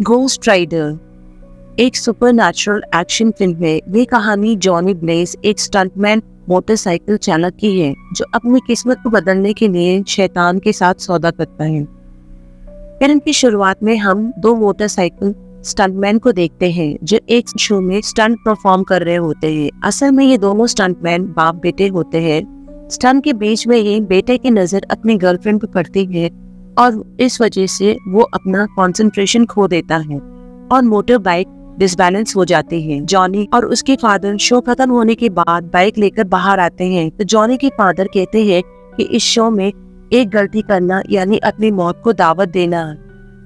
Ghost rider एक supernatural action film है। ये कहानी जॉनी ब्लेज एक स्टंटमैन मोटरसाइकिल चालक की है जो अपनी किस्मत को बदलने के लिए शैतान के साथ सौदा करता है। फिल्म की शुरुआत में हम दो मोटरसाइकिल स्टंटमैन को देखते हैं जो एक शो में स्टंट परफॉर्म कर रहे होते हैं। असल में ये दोनों स्टंटमैन बाप बेटे होते हैं। स्टंट के बीच में ही बेटे की नजर अपनी गर्लफ्रेंड पर पड़ती है और इस वजह से वो अपना कंसंट्रेशन खो देता है और मोटर बाइक डिसबैलेंस हो जाती है। जॉनी और उसके फादर शो खत्म होने के बाद बाइक लेकर बाहर आते हैं तो जॉनी के फादर कहते हैं कि इस शो में एक गलती करना यानी अपनी मौत को दावत देना।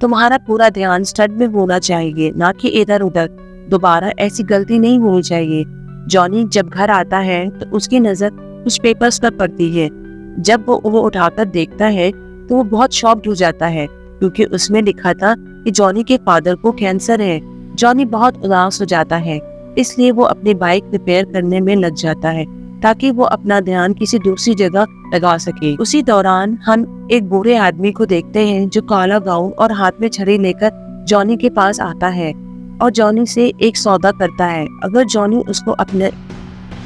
तुम्हारा पूरा ध्यान स्टंट में होना चाहिए, ना कि इधर उधर। दोबारा ऐसी गलती नहीं होनी चाहिए। जॉनी जब घर आता है तो उसकी नजर कुछ पेपर्स पर पड़ती है। जब वो उठाकर देखता है तो वो बहुत शॉक्ड हो जाता है क्योंकि उसमें लिखा था कि जॉनी के फादर को कैंसर है। जॉनी बहुत उदास हो जाता है, इसलिए वो अपनी बाइक रिपेयर करने में लग जाता है ताकि वो अपना ध्यान किसी दूसरी जगह लगा सके। उसी दौरान हम एक बूढ़े आदमी को देखते हैं जो काला गाउन और हाथ में छड़ी लेकर जॉनी के पास आता है और जॉनी से एक सौदा करता है। अगर जॉनी उसको अपने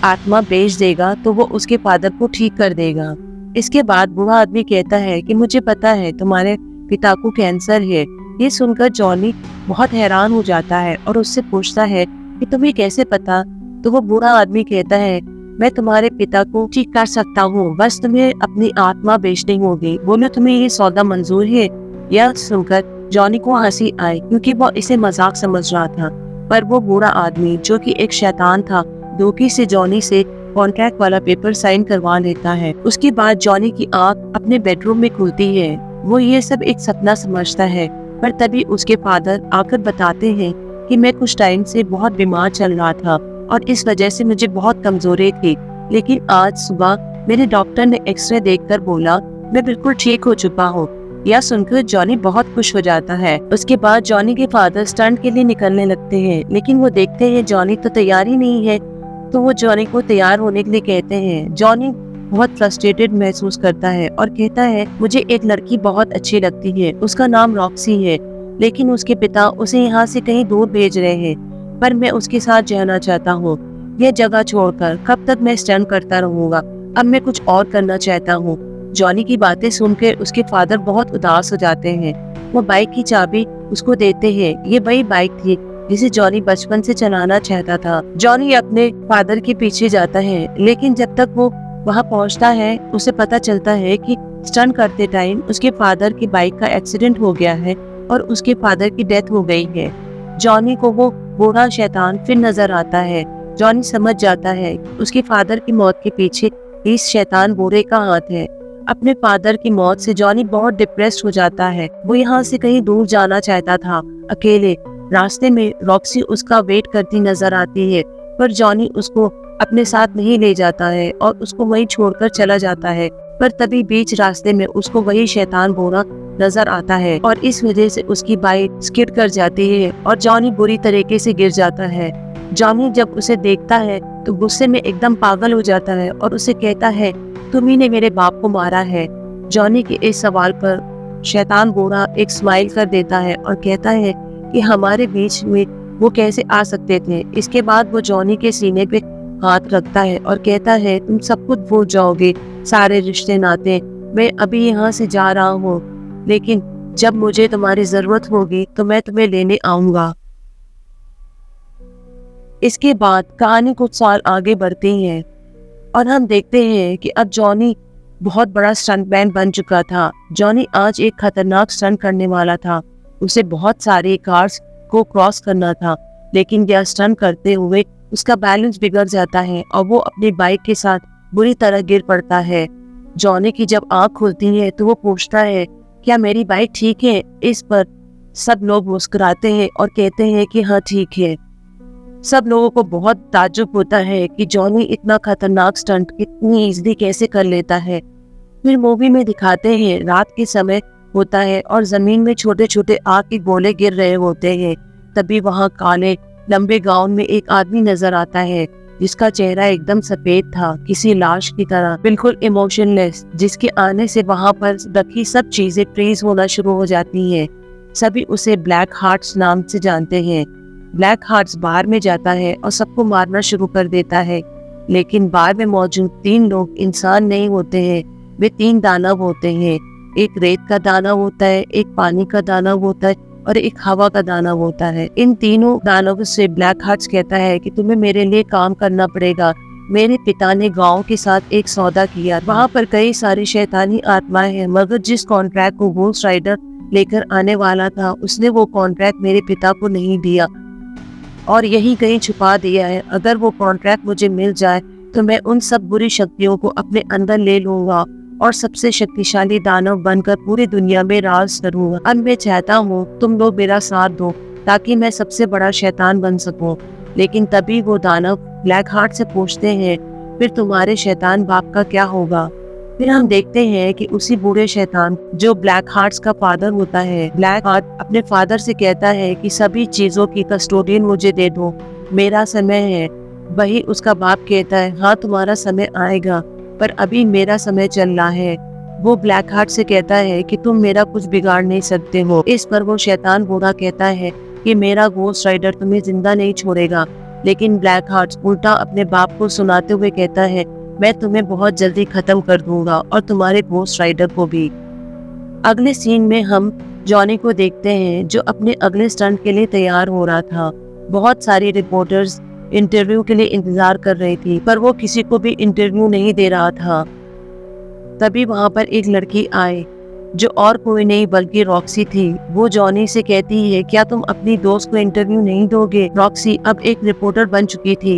आत्मा बेच देगा तो वो उसके फादर को ठीक कर देगा। इसके बाद बूढ़ा आदमी कहता है कि मुझे पता है तुम्हारे पिता को कैंसर है। ये सुनकर जॉनी बहुत हैरान हो जाता है और उससे पूछता है कि तुम्हें कैसे पता। तो वो बूढ़ा आदमी कहता है मैं तुम्हारे पिता को ठीक कर सकता हूँ, बस तुम्हें अपनी आत्मा बेचनी होगी। बोलो तुम्हें ये सौदा मंजूर है। यह सुनकर जॉनी को हंसी आई क्योंकि वो इसे मजाक समझ रहा था, पर वो बूढ़ा आदमी जो कि एक शैतान था धोखे से जॉनी से कॉन्ट्रैक्ट वाला पेपर साइन करवा लेता है। उसके बाद जॉनी की आंख अपने बेडरूम में खुलती है। वो ये सब एक सपना समझता है, पर तभी उसके फादर आकर बताते हैं कि मैं कुछ टाइम से बहुत बीमार चल रहा था और इस वजह से मुझे बहुत कमजोरी थी, लेकिन आज सुबह मेरे डॉक्टर ने एक्सरे देखकर बोला मैं बिल्कुल ठीक हो चुका हूँ। यह सुनकर जॉनी बहुत खुश हो जाता है। उसके बाद जॉनी के फादर स्टंट के लिए निकलने लगते हैं, लेकिन वो देखते हैं जॉनी तो तैयार ही नहीं है, तो वो जॉनी को तैयार होने के लिए कहते हैं। जॉनी बहुत फ्रस्ट्रेटेड महसूस करता है और कहता है मुझे एक लड़की बहुत अच्छी लगती है, उसका नाम रॉक्सी है, लेकिन उसके पिता उसे यहाँ से कहीं दूर भेज रहे हैं, पर मैं उसके साथ जाना चाहता हूँ। यह जगह छोड़कर कब तक मैं स्टंट करता रहूंगा, अब मैं कुछ और करना चाहता हूँ। जॉनी की बातें सुनकर उसके फादर बहुत उदास हो जाते हैं। वो बाइक की चाबी उसको देते हैं। ये वही बाइक थी जिसे जॉनी बचपन से चलाना चाहता था। जॉनी अपने फादर के पीछे जाता है, लेकिन जब तक वो वहाँ पहुँचता है उसे पता चलता है कि स्टंट करते टाइम उसके फादर की बाइक का एक्सीडेंट हो गया है और उसके फादर की डेथ हो गई है। जॉनी को वो बूढ़ा शैतान फिर नजर आता है। जॉनी समझ जाता है कि उसके फादर की मौत के पीछे इस शैतान बूढ़े का हाथ है। अपने फादर की मौत से जॉनी बहुत डिप्रेस्ड हो जाता है। वो यहाँ से कहीं दूर जाना चाहता था अकेले। रास्ते में रॉक्सी उसका वेट करती नजर आती है, पर जॉनी उसको अपने साथ नहीं ले जाता है और उसको वहीं छोड़कर चला जाता है। पर तभी बीच रास्ते में उसको वही शैतान बूढ़ा नजर आता है और इस वजह से उसकी बाइक स्किड कर जाती है और जॉनी बुरी तरीके से गिर जाता है। जॉनी जब उसे देखता है तो गुस्से में एकदम पागल हो जाता है और उसे कहता है तुम्ही ने मेरे बाप को मारा है। जॉनी के इस सवाल पर शैतान बूढ़ा एक स्माइल कर देता है और कहता है कि हमारे बीच में वो कैसे आ सकते थे। इसके बाद वो जॉनी के सीने पे हाथ रखता है और कहता है तुम सब कुछ भूल जाओगे, सारे रिश्ते नाते। मैं अभी यहाँ से जा रहा हूँ, लेकिन जब मुझे तुम्हारी जरूरत होगी तो मैं तुम्हें लेने आऊंगा। इसके बाद कहानी कुछ साल आगे बढ़ती है और हम देखते हैं कि अब जॉनी बहुत बड़ा स्टंटमैन बन चुका था। जॉनी आज एक खतरनाक स्टंट करने वाला था। उसे बहुत सारे कार्स को क्रॉस करना था, लेकिन यह स्टंट करते हुए उसका बैलेंस बिगड़ जाता है और वो अपनी बाइक के साथ बुरी तरह गिर पड़ता है। जॉनी की जब आँख खुलती है तो वो पूछता है क्या मेरी बाइक ठीक है। इस पर सब लोग मुस्कुराते हैं और कहते हैं कि हाँ ठीक है। सब लोगों को बहुत ताज्जुब होता है कि जॉनी इतना खतरनाक स्टंट इतनी इजीली कैसे कर लेता है। फिर मूवी में दिखाते हैं रात के समय होता है और जमीन में छोटे छोटे आग के गोले गिर रहे होते हैं। तभी वहाँ काले लंबे गाउन में एक आदमी नजर आता है जिसका चेहरा एकदम सफेद था, किसी लाश की तरह, बिल्कुल इमोशनलेस, जिसके आने से वहाँ पर रखी सब चीजें फ्रीज होना शुरू हो जाती हैं। सभी उसे ब्लैक हार्ट्स नाम से जानते हैं। ब्लैक हार्ट्स बार में जाता है और सबको मारना शुरू कर देता है, लेकिन बार में मौजूद 3 लोग इंसान नहीं होते हैं, वे 3 दानव होते हैं। एक रेत का दानव होता है, एक पानी का दानव होता है और एक हवा का दानव होता है। इन तीनों दानवों से ब्लैक हार्ट्स कहता है कि तुम्हें मेरे लिए काम करना पड़ेगा। मेरे पिता ने गांव के साथ एक सौदा किया, वहाँ पर कई सारी शैतानी आत्माएं हैं, मगर जिस कॉन्ट्रैक्ट को घोस्ट राइडर लेकर आने वाला था, उसने वो कॉन्ट्रैक्ट मेरे पिता को नहीं दिया और यही कहीं छुपा दिया है। अगर वो कॉन्ट्रैक्ट मुझे मिल जाए तो मैं उन सब बुरी शक्तियों को अपने अंदर ले लूंगा और सबसे शक्तिशाली दानव बनकर पूरी दुनिया में राज करूंगा। अब मैं चाहता हूँ तुम लोग मेरा साथ दो ताकि मैं सबसे बड़ा शैतान बन सकूं। लेकिन तभी वो दानव ब्लैक हार्ट से पूछते हैं, फिर तुम्हारे शैतान बाप का क्या होगा? फिर हम देखते हैं कि उसी बूढ़े शैतान जो ब्लैक हार्ट्स का फादर होता है, ब्लैक हार्ट अपने फादर से कहता है कि सभी चीजों की कस्टोडियन मुझे दे दो, मेरा समय है। वही उसका बाप कहता है, हाँ तुम्हारा समय आएगा, पर अभी मेरा समय चल रहा है। वो ब्लैक हार्ट से कहता है कि तुम मेरा कुछ बिगाड़ नहीं सकते हो। इस पर वो शैतान बूढ़ा कहता है कि मेरा घोस्ट राइडर तुम्हें जिंदा नहीं छोड़ेगा। लेकिन ब्लैक हार्ट उल्टा अपने बाप को सुनाते हुए कहता है, मैं तुम्हें बहुत जल्दी खत्म कर दूंगा और तुम्हारे घोस्ट राइडर को भी। अगले सीन में हम जॉनी को देखते हैं जो अपने अगले स्टंट के लिए तैयार हो रहा था। बहुत सारी रिपोर्टर्स इंटरव्यू के लिए इंतजार कर रही थी, पर वो किसी को भी इंटरव्यू नहीं दे रहा था। तभी वहां पर एक लड़की आई जो और कोई नहीं बल्कि रॉक्सी थी। वो जॉनी से कहती है, क्या तुम अपनी दोस्त को इंटरव्यू नहीं दोगे? रॉक्सी अब एक रिपोर्टर बन चुकी थी।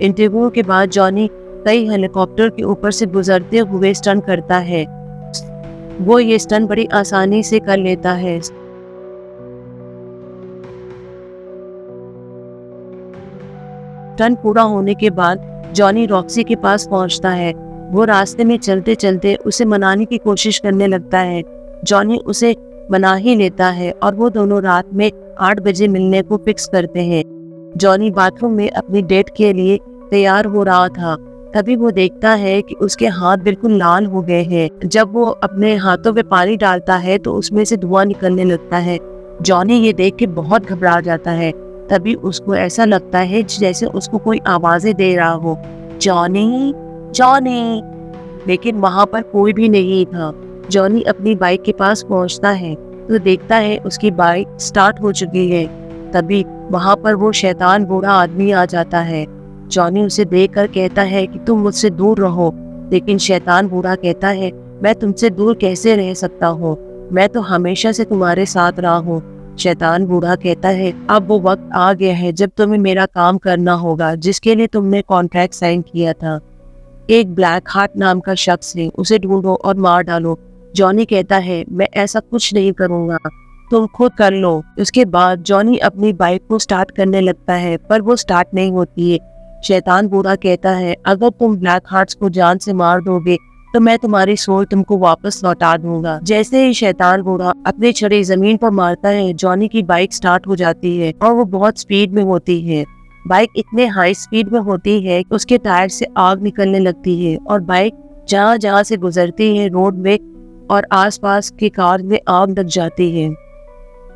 इंटरव्यू के बाद जॉनी कई हेलीकॉप्टर के ऊपर से गुजरते हुए स्टंट करता है। वो ये स्टंट बड़ी आसानी से कर लेता है। स्टंट पूरा होने के बाद जॉनी रॉक्सी के पास पहुंचता है। वो रास्ते में चलते चलते उसे मनाने की कोशिश करने लगता है। जॉनी उसे मना ही लेता है और वो दोनों रात में 8 बजे मिलने को फिक्स करते हैं। जॉनी बाथरूम में अपनी डेट के लिए तैयार हो रहा था, तभी वो देखता है कि उसके हाथ बिल्कुल लाल हो गए हैं। जब वो अपने हाथों में पानी डालता है तो उसमें से धुआं निकलने लगता है। जॉनी ये देख के बहुत घबरा जाता है। तभी उसको ऐसा लगता है जैसे उसको कोई आवाजें दे रहा हो, जॉनी जॉनी, लेकिन वहां पर कोई भी नहीं था। जॉनी अपनी बाइक के पास पहुंचता है तो देखता है उसकी बाइक स्टार्ट हो चुकी है। तभी वहां पर वो शैतान बूढ़ा आदमी आ जाता है। जॉनी उसे देखकर कहता है कि तुम मुझसे दूर रहो, लेकिन शैतान बूढ़ा कहता है, मैं तुमसे दूर कैसे रह सकता हूँ, मैं तो हमेशा से तुम्हारे साथ रहा हूँ। शैतान बूढ़ा कहता है, अब वो वक्त आ गया है जब तुम्हें मेरा काम करना होगा जिसके लिए तुमने कॉन्ट्रैक्ट साइन किया था। एक ब्लैक हार्ट नाम का शख्स है, उसे ढूंढो और मार डालो। जॉनी कहता है, मैं ऐसा कुछ नहीं करूंगा, तुम खुद कर लो। उसके बाद जॉनी अपनी बाइक को स्टार्ट करने लगता है, पर वो स्टार्ट नहीं होती है। शैतान बूढ़ा कहता है, अगर तुम ब्लैक हार्ट्स को जान से मार दोगे तो मैं तुम्हारी सोल तुमको वापस लौटा दूंगा। जैसे ही शैतान बूढ़ा अपने छड़ी जमीन पर मारता है, जॉनी की बाइक स्टार्ट हो जाती है और वो बहुत स्पीड में होती है। बाइक इतने हाई स्पीड में होती है कि उसके टायर से आग निकलने लगती है और बाइक जहाँ जहाँ से गुजरती है रोड में और आसपास की कार में आग लग जाती है।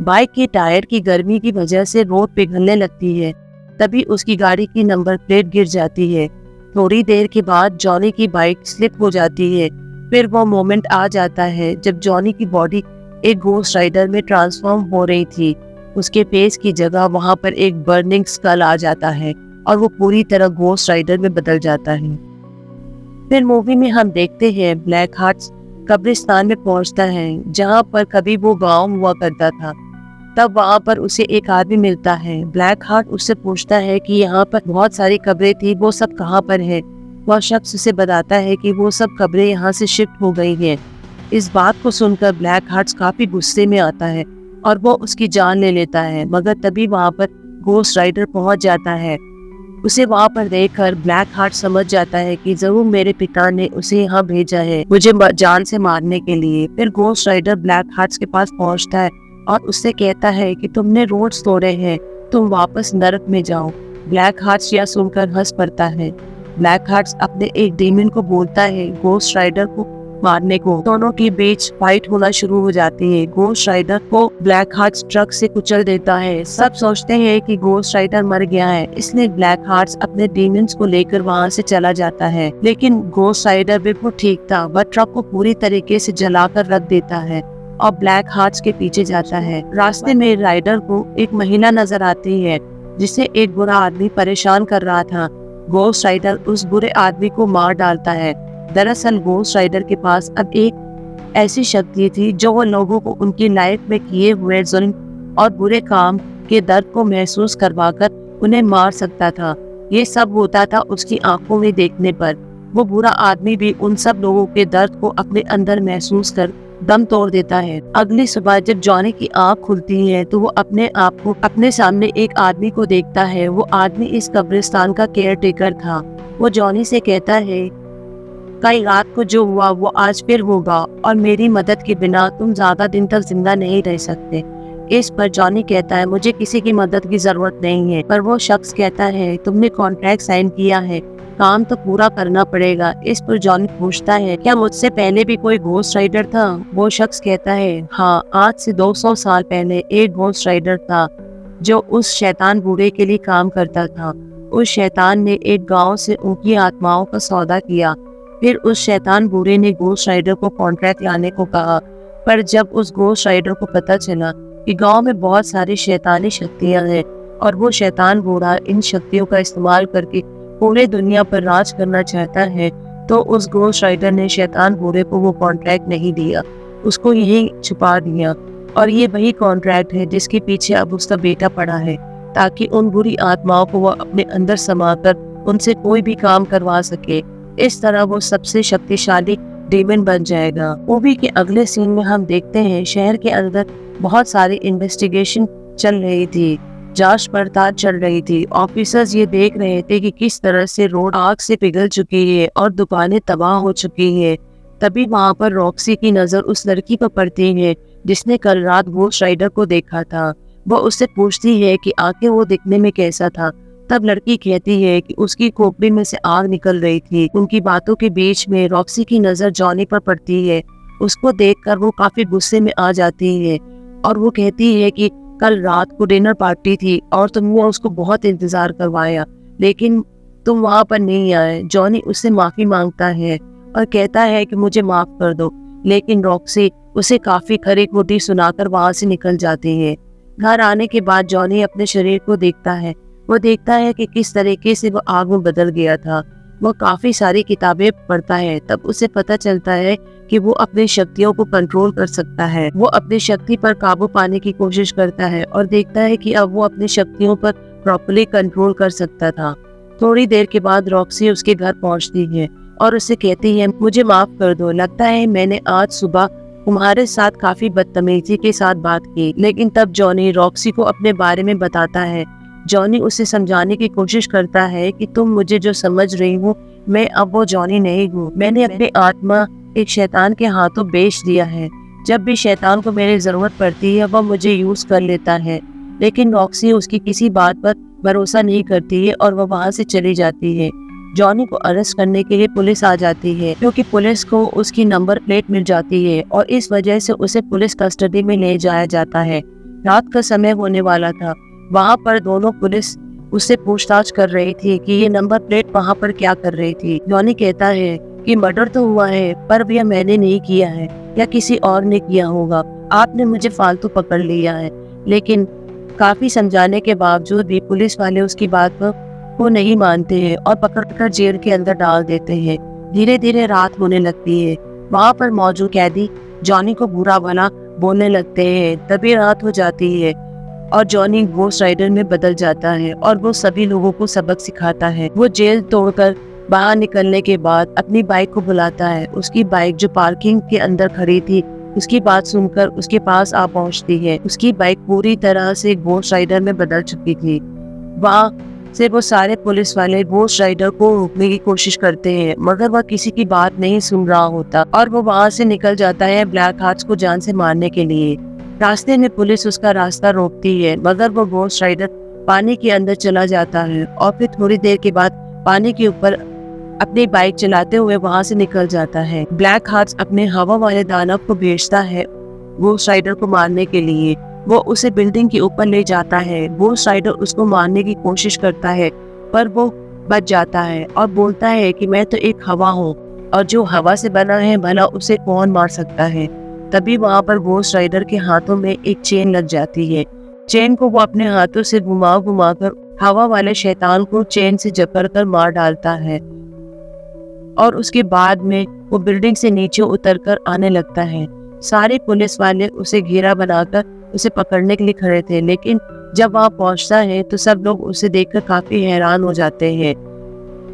बाइक के टायर की गर्मी की वजह से रोड पिघलने लगती है। तभी उसकी गाड़ी की नंबर प्लेट गिर जाती है। थोड़ी देर के बाद जॉनी की बाइक स्लिप हो जाती है। फिर वो मोमेंट आ जाता है जब जॉनी की बॉडी एक घोस्ट राइडर में ट्रांसफॉर्म हो रही थी। उसके फेस की जगह वहां पर एक बर्निंग स्कल आ जाता है और वो पूरी तरह घोस्ट राइडर में बदल जाता है। फिर मूवी में हम देखते हैं ब्लैक हार्ट्स कब्रिस्तान में पहुंचता है जहां पर कभी वो गांव हुआ करता था। तब वहां पर उसे एक आदमी मिलता है। ब्लैक हार्ट उससे पूछता है कि यहाँ पर बहुत सारी कब्रें थी, वो सब कहाँ पर है? वह शख्स उसे बताता है कि वो सब कब्रें यहाँ से शिफ्ट हो गई हैं। इस बात को सुनकर ब्लैक हार्ट काफी गुस्से में आता है और वो उसकी जान ले लेता है, मगर तभी वहां पर घोस्ट राइडर पहुंच जाता है। उसे वहां पर देखकर ब्लैक हार्ट समझ जाता है कि जरूर मेरे पिता ने उसे यहाँ भेजा है मुझे जान से मारने के लिए। फिर घोस्ट राइडर ब्लैक हार्ट के पास पहुंचता है और उससे कहता है कि तुमने रोड्स तोड़े हैं, तुम वापस नरक में जाओ। ब्लैक हार्ट्स यह सुनकर हंस पड़ता है। ब्लैक हार्ट्स अपने एक डेमन को बोलता है घोस्ट राइडर को मारने को। दोनों के बीच फाइट होना शुरू हो जाती है। घोस्ट राइडर को ब्लैक हार्ट्स ट्रक से कुचल देता है। सब सोचते हैं कि घोस्ट राइडर मर गया है, इसलिए ब्लैक हार्ट्स अपने डीमंस को लेकर वहाँ से चला जाता है। लेकिन घोस्ट राइडर बिल्कुल ठीक था, वह ट्रक को पूरी तरीके से जलाकर रख देता है और ब्लैक हार्ट्स के पीछे जाता है। रास्ते में राइडर को एक महिला नजर आती है जिसे एक बुरा आदमी परेशान कर रहा था। घोस्ट राइडर उस बुरे आदमी को मार डालता है। दरअसल घोस्ट राइडर के पास अब एक ऐसी शक्ति थी जो वो लोगों को उनकी लाइफ में किए हुए जुल्म और बुरे काम के दर्द को महसूस करवाकर उन्हें मार सकता था। ये सब होता था उसकी आंखों में देखने पर। वो बुरा आदमी भी उन सब लोगों के दर्द को अपने अंदर महसूस कर दम तोड़ देता है। अगली सुबह जब जॉनी की आंख खुलती है तो वो अपने आप को अपने सामने एक आदमी को देखता है। वो आदमी इस कब्रिस्तान का केयर टेकर था। वो जॉनी से कहता है, कल रात को जो हुआ वो आज फिर होगा और मेरी मदद के बिना तुम ज्यादा दिन तक जिंदा नहीं रह सकते। इस पर जॉनी कहता है, मुझे किसी की मदद की जरूरत नहीं है। पर वो शख्स कहता है, तुमने कॉन्ट्रैक्ट साइन किया है, काम तो पूरा करना पड़ेगा। इस पर जॉनी पूछता है, क्या मुझसे पहले भी कोई घोस्ट राइडर था? वो शख्स कहता है, हाँ, आज से 200 साल पहले एक घोस्ट राइडर था जो उस शैतान बूढ़े के लिए काम करता था। उस शैतान ने एक गांव से उनकी आत्माओं का सौदा किया। फिर उस शैतान बूढ़े ने घोस्ट राइडर को कॉन्ट्रैक्ट लाने को कहा। पर जब उस घोस्ट राइडर को पता चला कि गांव में बहुत सारी शैतानी शक्तियां हैं और वो शैतान बूढ़ा इन शक्तियों का इस्तेमाल करके पूरे दुनिया पर राज करना चाहता है, तो उस घोस्ट राइडर ने शैतान बूढ़े को वो कॉन्ट्रैक्ट नहीं दिया, उसको यही छुपा दिया। और ये वही कॉन्ट्रैक्ट है जिसके पीछे अब उसका बेटा पड़ा है, ताकि उन बुरी आत्माओं को वो अपने अंदर समाकर उनसे कोई भी काम करवा सके। इस तरह वो सबसे शक्तिशाली डीमन बन जाएगा। मूवी के अगले सीन में हम देखते हैं शहर के अंदर बहुत सारी इन्वेस्टिगेशन चल रही थी, जांच पड़ताल चल रही थी। ऑफिसर्स ये देख रहे थे कि किस तरह से रोड आग से पिघल चुकी है और दुकानें तबाह हो चुकी है। तभी वहाँ पर रॉक्सी की नजर उस लड़की पर पड़ती है जिसने कल रात घोस्ट राइडर को देखा था। वो उससे पूछती है कि आखिर वो दिखने में कैसा था। तब लड़की कहती है कि उसकी खोपड़ी में से आग निकल रही थी। उनकी बातों के बीच में रॉक्सी की नजर जॉनी पर पड़ती है। उसको देखकर वो काफी गुस्से में आ जाती है और वो कहती है कि कल रात को डिनर पार्टी थी और तुमने उसको बहुत इंतजार करवाया, लेकिन तुम वहाँ पर नहीं आए। जॉनी उससे माफी मांगता है और कहता है कि मुझे माफ कर दो, लेकिन रॉक्सी उसे काफी खरी खोटी सुनाकर वहाँ से निकल जाती है। घर आने के बाद जॉनी अपने शरीर को देखता है। वो देखता है कि किस तरीके से वो आग में बदल गया था। वो काफी सारी किताबें पढ़ता है। तब उसे पता चलता है कि वो अपनी शक्तियों को कंट्रोल कर सकता है। वो अपनी शक्ति पर काबू पाने की कोशिश करता है और देखता है कि अब वो अपनी शक्तियों पर प्रॉपर्ली कंट्रोल कर सकता था। थोड़ी देर के बाद रॉक्सी उसके घर पहुंचती है और उसे कहती है, मुझे माफ कर दो, लगता है मैंने आज सुबह तुम्हारे साथ काफी बदतमीजी के साथ बात की। लेकिन तब जॉनी रॉक्सी को अपने बारे में बताता है। जॉनी उसे समझाने की कोशिश करता है कि तुम मुझे जो समझ रही हो, मैं अब वो जॉनी नहीं हूँ। मैंने अपनी आत्मा एक शैतान के हाथों बेच दिया है। जब भी शैतान को मेरी जरूरत पड़ती है वह मुझे यूज कर लेता है। लेकिन रॉक्सी उसकी किसी बात पर भरोसा नहीं करती है और वह वहाँ से चली जाती है। जॉनी को अरेस्ट करने के लिए पुलिस आ जाती है, क्योंकि पुलिस को उसकी नंबर प्लेट मिल जाती है और इस वजह से उसे पुलिस कस्टडी में ले जाया जाता है। रात का समय होने वाला था। वहाँ पर दोनों पुलिस उससे पूछताछ कर रही थी कि ये नंबर प्लेट वहाँ पर क्या कर रही थी। जॉनी कहता है कि मर्डर तो हुआ है, पर यह मैंने नहीं किया है, या किसी और ने किया होगा। आपने मुझे फालतू पकड़ लिया है। लेकिन काफी समझाने के बावजूद भी पुलिस वाले उसकी बात को नहीं मानते हैं और पकड़कर जेल के अंदर डाल देते हैं। धीरे धीरे रात होने लगती है। वहाँ पर मौजूद कैदी जॉनी को बुरा भला बोलने लगते हैं। तभी रात हो जाती है और जॉनी घोस्ट राइडर में बदल जाता है और वो सभी लोगों को सबक सिखाता है। वो जेल तोड़कर बाहर निकलने के बाद अपनी बाइक को बुलाता है। उसकी बाइक जो पार्किंग के अंदर खड़ी थी, उसकी बात सुनकर उसके पास आ पहुंचती है। उसकी बाइक पूरी तरह से घोस्ट राइडर में बदल चुकी थी। वहाँ से वो सारे पुलिस वाले घोस्ट राइडर को रोकने की कोशिश करते हैं, मगर वह किसी की बात नहीं सुन रहा होता और वो वहाँ से निकल जाता है ब्लैक हार्ट्स को जान से मारने के लिए। रास्ते में पुलिस उसका रास्ता रोकती है, मगर वो घोस्ट राइडर पानी के अंदर चला जाता है और फिर थोड़ी देर के बाद पानी के ऊपर अपनी बाइक चलाते हुए वहाँ से निकल जाता है। ब्लैक हार्ट अपने हवा वाले दानव को भेजता है घोस्ट राइडर को मारने के लिए। वो उसे बिल्डिंग के ऊपर ले जाता है। घोस्ट राइडर उसको मारने की कोशिश करता है पर वो बच जाता है और बोलता है कि मैं तो एक हवा हूँ और जो हवा से बना है भला उसे कौन मार सकता है। तभी वहाँ पर घोस्ट राइडर के हाथों में एक चेन लग जाती है। चेन को वो अपने हाथों से घुमा घुमा कर हवा वाले शैतान को चेन से जकड़ कर मार डालता है और उसके बाद में वो बिल्डिंग से नीचे उतरकर आने लगता है। सारे पुलिस वाले उसे घेरा बनाकर उसे पकड़ने के लिए खड़े थे, लेकिन जब वहाँ पहुँचता है तो सब लोग उसे देखकर काफी हैरान हो जाते हैं।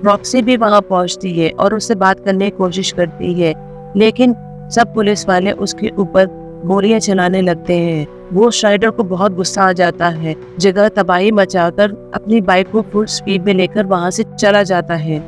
रॉक्सी भी वहाँ पहुँचती है और उससे बात करने की कोशिश करती है, लेकिन सब पुलिस वाले उसके ऊपर गोलियां चलाने लगते हैं। घोस्ट राइडर को बहुत गुस्सा आ जाता है, जगह तबाही मचाकर अपनी बाइक को फुल स्पीड में लेकर वहाँ से चला जाता है।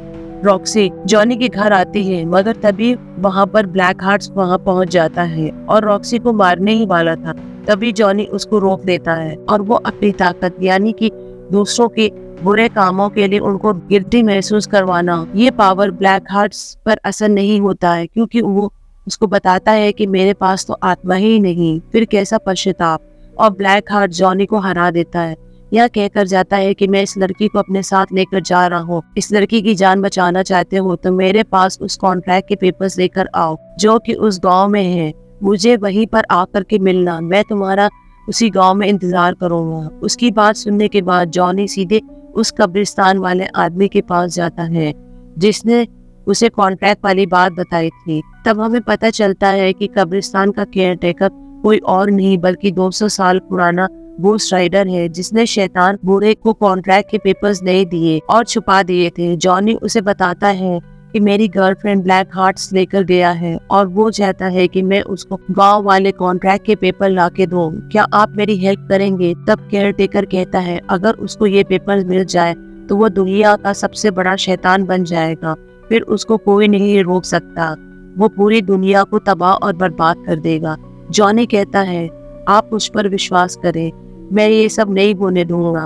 रॉक्सी जॉनी के घर आती है, मगर तभी वहाँ पर ब्लैक हार्ट वहाँ पहुँच जाता है और रॉक्सी को मारने ही वाला था। तभी जॉनी उसको रोक देता है और वो अपनी ताकत यानी कि दूसरों के बुरे कामों के लिए उनको गिल्टी महसूस करवाना, ये पावर ब्लैक हार्ट्स पर असर नहीं होता है, क्योंकि वो उसको बताता है कि मेरे पास तो आत्मा ही नहीं, फिर कैसा पश्चाताप। और ब्लैक हार्ट जॉनी को हरा देता है। यह कहकर जाता है कि मैं इस लड़की को अपने साथ लेकर जा रहा हूँ। इस लड़की की जान बचाना चाहते हो तो मेरे पास उस कॉन्ट्रैक्ट के पेपर्स लेकर आओ जो कि उस गांव में है। मुझे वहीं पर आकर के मिलना, मैं तुम्हारा उसी गांव में इंतजार करूंगा। उसकी बात सुनने के बाद जॉनी सीधे उस कब्रिस्तान वाले आदमी के पास जाता है जिसने उसे कॉन्ट्रैक्ट वाली बात बताई थी। तब हमें पता चलता है कि कब्रिस्तान का केयरटेकर कोई और नहीं बल्कि 200 साल पुराना घोस्ट राइडर है, जिसने शैतान बूढ़े को कॉन्ट्रैक्ट के पेपर्स नहीं दिए और छुपा दिए थे। जॉनी उसे बताता है कि मेरी गर्लफ्रेंड ब्लैक हार्ट्स लेकर गया है और वो चाहता है कि मैं उसको गांव वाले कॉन्ट्रैक्ट के पेपर लाके दूं। क्या आप मेरी हेल्प करेंगे? तब केयरटेकर कहता है अगर उसको ये पेपर मिल जाए तो वो दुनिया का सबसे बड़ा शैतान बन जाएगा, फिर उसको कोई नहीं रोक सकता, वो पूरी दुनिया को तबाह और बर्बाद कर देगा। जॉनी कहता है आप मुझ पर विश्वास करें, मैं ये सब नहीं होने दूंगा।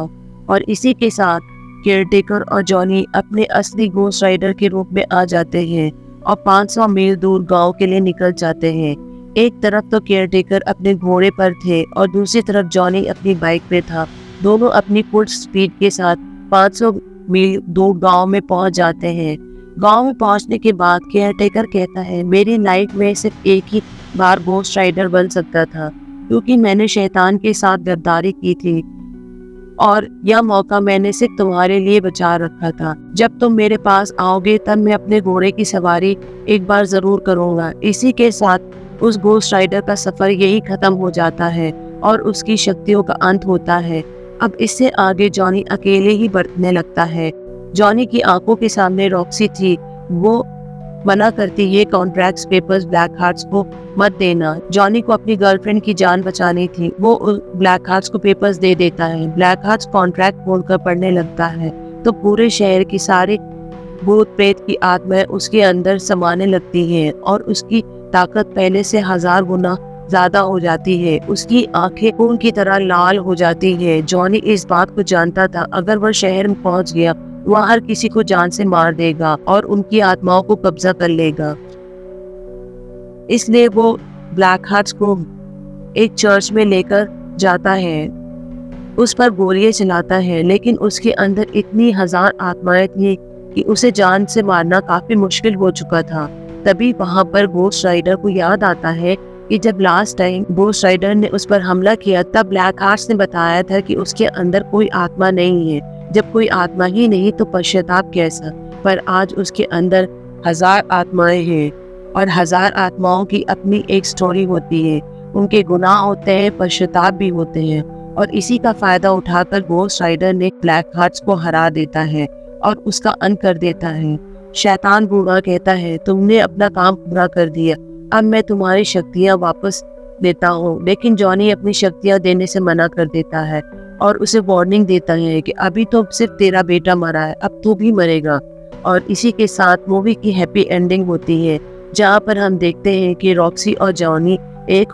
और इसी के साथ केयरटेकर और जॉनी अपने असली घोस्ट राइडर के रूप में आ जाते हैं और 500 मील दूर गांव के लिए निकल जाते हैं। एक तरफ तो केयरटेकर अपने घोड़े पर थे और दूसरी तरफ जॉनी अपनी बाइक पे था। दोनों अपनी फुल स्पीड के साथ 500 मील दूर गांव में पहुंच जाते हैं। गांव में पहुंचने के बाद केयरटेकर कहता है मेरी लाइफ में सिर्फ एक ही बार घोस्ट राइडर बन सकता था, क्योंकि मैंने शैतान के साथ गद्दारी की थी और यह मौका मैंने सिर्फ तुम्हारे लिए बचा रखा था। जब तुम मेरे पास आओगे तब मैं अपने घोड़े की सवारी एक बार जरूर करूंगा। इसी के साथ उस घोस्ट राइडर का सफर यही खत्म हो जाता है और उसकी शक्तियों का अंत होता है। अब इससे आगे जॉनी अकेले ही बढ़ने लगता है। जॉनी की आंखों के सामने रॉक्सी थी, वो मना करती ये कॉन्ट्रैक्ट्स पेपर्स ब्लैक हार्ट्स को मत देना। जॉनी को अपनी गर्लफ्रेंड की जान बचानी थी, वो ब्लैक हार्ट्स को पेपर्स दे देता है। ब्लैक हार्ट्स कॉन्ट्रैक्ट खोलकर पढ़ने लगता है तो पूरे शहर की सारी भूत प्रेत की आत्माएं उसके अंदर समाने लगती हैं और उसकी ताकत पहले से 1000 गुना ज्यादा हो जाती है। उसकी आंखें खून की तरह लाल हो जाती है। जॉनी इस बात को जानता था अगर वह शहर में पहुंच गया वह हर किसी को जान से मार देगा और उनकी आत्माओं को कब्जा कर लेगा। इसलिए वो ब्लैक हार्ट्स को एक चर्च में लेकर जाता है, उस पर गोलियां चलाता है, लेकिन उसके अंदर इतनी 1000 आत्माएं थी कि उसे जान से मारना काफी मुश्किल हो चुका था। तभी वहां पर घोस्ट राइडर को याद आता है कि जब लास्ट टाइम घोस्ट राइडर ने उस पर हमला किया तब ब्लैक हार्ट्स ने बताया था कि उसके अंदर कोई आत्मा नहीं है। जब कोई आत्मा ही नहीं तो पश्चाताप कैसा? पर आज उसके अंदर 1000 आत्माएं हैं और 1000 आत्माओं की अपनी एक स्टोरी होती है। उनके गुनाह होते हैं, पश्चाताप भी होते हैं और इसी का फायदा उठाकर घोस्ट राइडर ने ब्लैक हार्ट्स को हरा देता है और उसका अंत कर देता है। शैतान बूढ़ा कहता है तुमने अपना काम पूरा कर दिया, अब मैं तुम्हारी शक्तियाँ वापस देता हूँ। लेकिन जॉनी अपनी शक्तियाँ देने से मना कर देता है और उसे वार्निंग देता है कि अभी तो सिर्फ तेरा बेटा मरा है, अब तू भी मरेगा। और इसी के साथ मूवी की हैप्पी एंडिंग होती है, जहाँ पर हम देखते हैं कि रॉक्सी और जॉनी एक